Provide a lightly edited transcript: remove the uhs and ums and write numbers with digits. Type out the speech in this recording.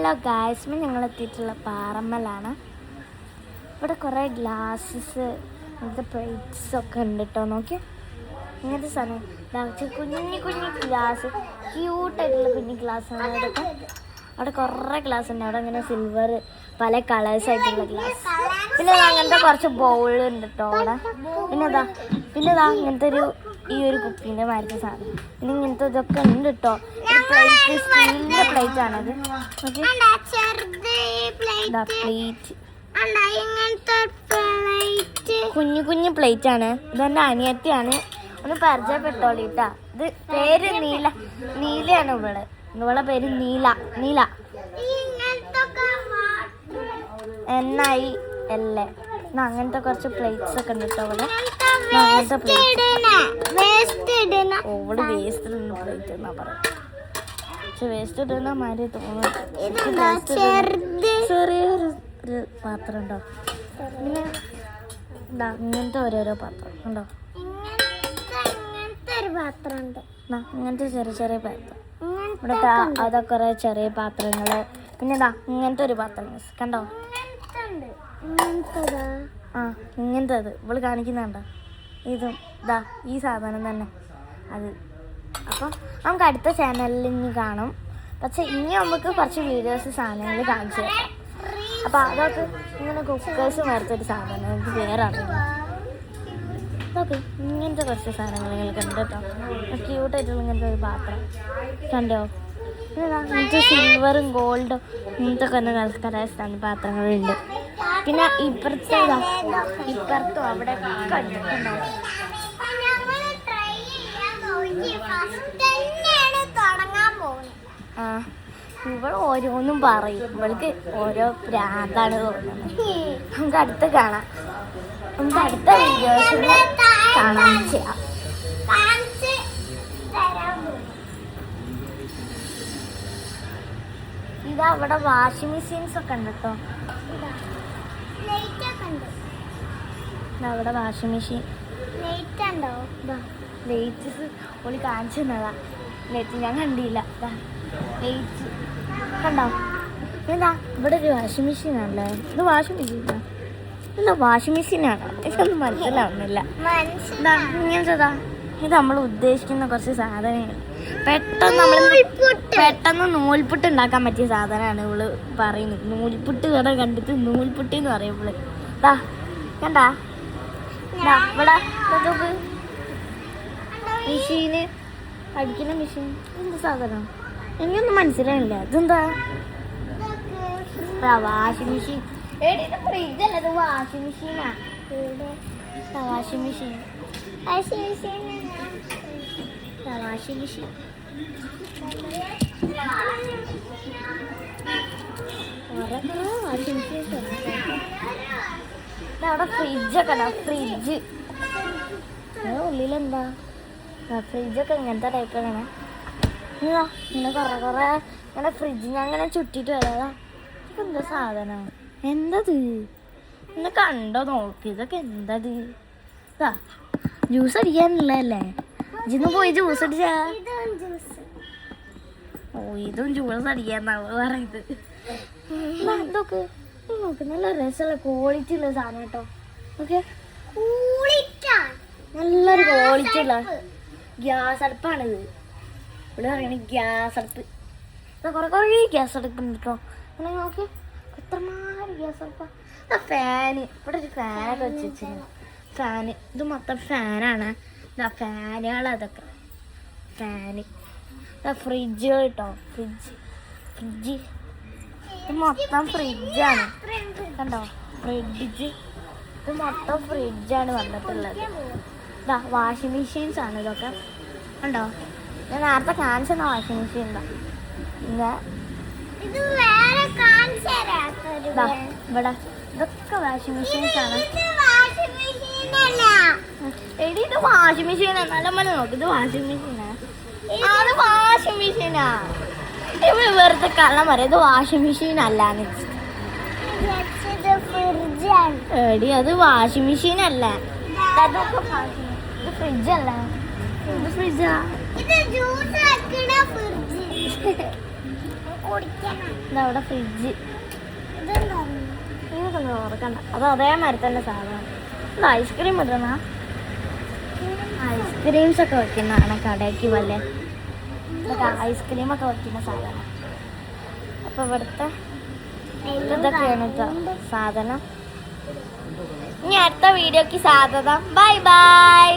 Hello guys, ഞങ്ങൾ എത്തിയിട്ടുള്ള പാറമ്മലാണ്. ഇവിടെ കുറേ ഗ്ലാസ്സസ് അങ്ങനത്തെ പ്ലേറ്റ്സ് ഒക്കെ ഉണ്ട് കേട്ടോ. നോക്കി ഇങ്ങനത്തെ സാധനം കുഞ്ഞു കുഞ്ഞു ഗ്ലാസ്, ക്യൂട്ടായിട്ടുള്ള കുഞ്ഞു ഗ്ലാസ്സാണ് ഇതൊക്കെ. അവിടെ കുറേ ഗ്ലാസ് ഉണ്ട്. അവിടെ ഇങ്ങനെ സിൽവർ പല കളേഴ്സ് ആയിട്ടുള്ള ഗ്ലാസ്. പിന്നെ അങ്ങനത്തെ കുറച്ച് ബൗൾ ഉണ്ട് കേട്ടോ അവിടെ. പിന്നെ ഇങ്ങനത്തെ ഈ ഒരു കുപ്പീൻ്റെ മാതിരി സാധനം. പിന്നെ ഇങ്ങനത്തെ ഇതൊക്കെ ഉണ്ട് കേട്ടോ. പ്ലേറ്റ് സ്റ്റീലിൻ്റെ പ്ലേറ്റ് ആണത്. കുഞ്ഞു കുഞ്ഞു പ്ലേറ്റ് ആണ്. ഇതെൻ്റെ അനിയത്തിയാണ്. ഒന്ന് പരിചയപ്പെട്ടോളിട്ടാ. ഇത് പേര് നീലയാണ്. ഇവളെ പേര് നീല. NILA. അങ്ങനത്തെ കുറച്ച് പ്ലേറ്റ്സ് ഒക്കെ ഉണ്ട് കേട്ടോ ഇവിടെ. അങ്ങനത്തെ പ്ലേറ്റ് ഓള് വേസ്റ്റ് ഇടുന്ന പ്ലേറ്റ് എന്നാ പറയാം. പക്ഷെ വേസ്റ്റ് ഇടുന്ന മാതിരി തോന്നുന്നു. ചെറിയൊരു പാത്രം ഉണ്ടോ. പിന്നെ ഇങ്ങനത്തെ ഓരോരോ പാത്രം ഉണ്ടോ. ഇങ്ങനത്തെ ചെറിയ ചെറിയ പാത്രം. ഇവിടുത്തെ അതൊക്കെ കുറേ ചെറിയ പാത്രങ്ങൾ. പിന്നെ ഇങ്ങനത്തെ ഒരു പാത്രം കണ്ടോ. ഇങ്ങനത്തത് ഇവള് കാണിക്കുന്നുണ്ടോ. ഇതും ഈ സാധനം തന്നെ അത്. അപ്പം നമുക്ക് അടുത്ത ചാനലിൽ ഇനി കാണും. പക്ഷെ ഇനി നമുക്ക് കുറച്ച് വീഡിയോസ് സാധനങ്ങൾ കാണിച്ചു തരാം. അപ്പം അതൊക്കെ ഇങ്ങനെ കുക്കേഴ്സ് മേർത്തൊരു സാധനം എനിക്ക് വേറെ അറിയില്ല. അതൊക്കെ ഇങ്ങനത്തെ കുറച്ച് സാധനങ്ങൾ നിങ്ങൾ കണ്ടു കേട്ടോ. ക്യൂട്ടായിട്ടുള്ള ഇങ്ങനത്തെ ഒരു പാത്രം കണ്ടോ. ഇങ്ങനത്തെ സിൽവറും ഗോൾഡും ഇങ്ങനത്തെ ഒക്കെ കലാസ്ഥാന പാത്രങ്ങളുണ്ട്. പിന്നെ ഇപ്പുറത്തും അവിടെ കണ്ടിട്ടുണ്ടോ. ഇവൾ ഓരോന്നും പറയും. ഇവൾക്ക് ഓരോ പ്രാന്താണ് തോന്നുന്നത്. നമുക്ക് അടുത്ത് കാണാം. നമുക്ക് അടുത്ത വീഡിയോസിൽ കാണാൻ ചെയ്യാം. അവിടെ വാഷിംഗ് മെഷീൻസ് ഒക്കെ ഉണ്ട് കേട്ടോ. അവിടെ വാഷിംഗ് മെഷീൻ ലൈറ്റ്സ് ഒളി കാണിച്ചു തന്നതാ. ലൈറ്റ് ഞാൻ കണ്ടില്ല. ലൈറ്റ് കണ്ടോ. ഇവിടെ ഒരു വാഷിംഗ് മെഷീനാണല്ലേ. ഇത് വാഷിംഗ് മെഷീനാണ്. ഇതൊന്നും മനസ്സിലാവുന്നില്ല. ഇങ്ങനത്തെ ഇത് നമ്മൾ ഉദ്ദേശിക്കുന്ന കുറച്ച് സാധനങ്ങൾ. പെട്ടെന്ന് നൂൽപുട്ട് ഉണ്ടാക്കാൻ പറ്റിയ സാധനമാണ് ഇവള് പറയുന്നത്. നൂൽപുട്ട് ഇവിടെ കണ്ടിട്ട് നൂൽപുട്ടി എന്ന് പറയും ഇവള്. കണ്ടാ ഇവിടെ മെഷീന്, അടിക്കുന്ന മെഷീൻ. എന്ത് സാധനം എനിക്കൊന്നും മനസ്സിലായില്ല. ഇതെന്താ വാഷിംഗ് മെഷീൻ. ഫ്രിഡ്ജല്ല, ഇത് വാഷിംഗ് മെഷീനാ. വാഷിംഗ് മെഷീൻ അവിടെ ഫ്രിഡ്ജൊക്കെ ഉണ്ടോ. ഫ്രിഡ്ജ് ഉള്ളിലെന്താ ഫ്രിഡ്ജൊക്കെ ഇങ്ങനത്തെ ടൈപ്പാണ്. ഇങ്ങനെ കുറേ ഇങ്ങനെ ഫ്രിഡ്ജ് ഞാൻ അങ്ങനെ ചുറ്റിട്ട് വരാതാ. ഇതൊക്കെ എന്താ സാധനം. എന്തത് ഇന്ന് കണ്ടോ നോക്ക്. ഇതൊക്കെ എന്തത്. ജ്യൂസ് അടിക്കാനുള്ളതല്ലേ. ഇന്ന് പോയി ജ്യൂസ് അടിച്ചാ. ഇതും ജ്യൂസ് അടിക്കാന്നാണ് പറയുന്നത്. ഇതൊക്കെ നോക്ക് നല്ല രസമുള്ള ക്വാളിറ്റി ഉള്ള സാധനം കേട്ടോ. ഓക്കെ, നല്ലൊരു ക്വാളിറ്റി ഉള്ള ഗ്യാസ് അടുപ്പാണിത്. ഇവിടെ പറയണ ഗ്യാസ് അടുപ്പ്. കുറേ ഗ്യാസ് അടുപ്പുണ്ട് കേട്ടോ. അങ്ങനെ നോക്കി എത്രമാതിരി ഗ്യാസ് അടുപ്പാ. ഫാന്, ഇവിടെ ഒരു ഫാനൊക്കെ വെച്ച് വെച്ചിരുന്നു. ഫാന്, ഇത് മൊത്തം ഫാനാണ്. ഫാനുകളതൊക്കെ ഫാന്. ഫ്രിഡ്ജ് കേട്ടോ. ഫ്രിഡ്ജ് ഇത് മൊത്തം ഫ്രിഡ്ജാണ്. കണ്ടോ ഫ്രിഡ്ജ്. ഇത് മൊത്തം ഫ്രിഡ്ജാണ് വന്നിട്ടുള്ളത്. വാഷിംഗ് മെഷീൻസ് ആണ് ഇതൊക്കെ. കണ്ടോ ഞാൻ നേരത്തെ കാണിച്ചെന്ന വാഷിംഗ് മെഷീൻ ഉണ്ടോ. ഇവിടെ ഇതൊക്കെ വാഷിംഗ് മെഷീൻസ് ആണ്. എടി ഇത് വാഷിംഗ് മെഷീനാ. നല്ല പോലെ നോക്ക്. ഇത് വാഷിംഗ് മെഷീനാ. അത് വാഷിംഗ് മെഷീനാ. ഇവിടെ വെറുതെ കള്ളം പറയാം. ഇത് വാഷിംഗ് മെഷീൻ അല്ലാന്ന്. എടി അത് വാഷിംഗ് മെഷീൻ അല്ല. ഇത് ഫ്രിഡ്ജല്ല. ഇത് ഫ്രിഡ്ജാ. ഇതവിടെ ഫ്രിഡ്ജ്. ഇതൊക്കെ ഓർക്കണ്ട, അത് അതേമാതിരി തന്നെ സാധനം. ഇത് ഐസ്ക്രീം ഇടണ, ഐസ്ക്രീംസ് ഒക്കെ വെക്കുന്നതാണ് കടയ്ക്ക് പോലെ. ഇതൊക്കെ ഐസ്ക്രീമൊക്കെ വെക്കുന്ന സാധനം. അപ്പോൾ ഇവിടുത്തെ ഇതൊക്കെയാണ് കേട്ടോ സാധനം. ഇനി അടുത്ത വീഡിയോക്ക് സാധ്യത. Bye bye.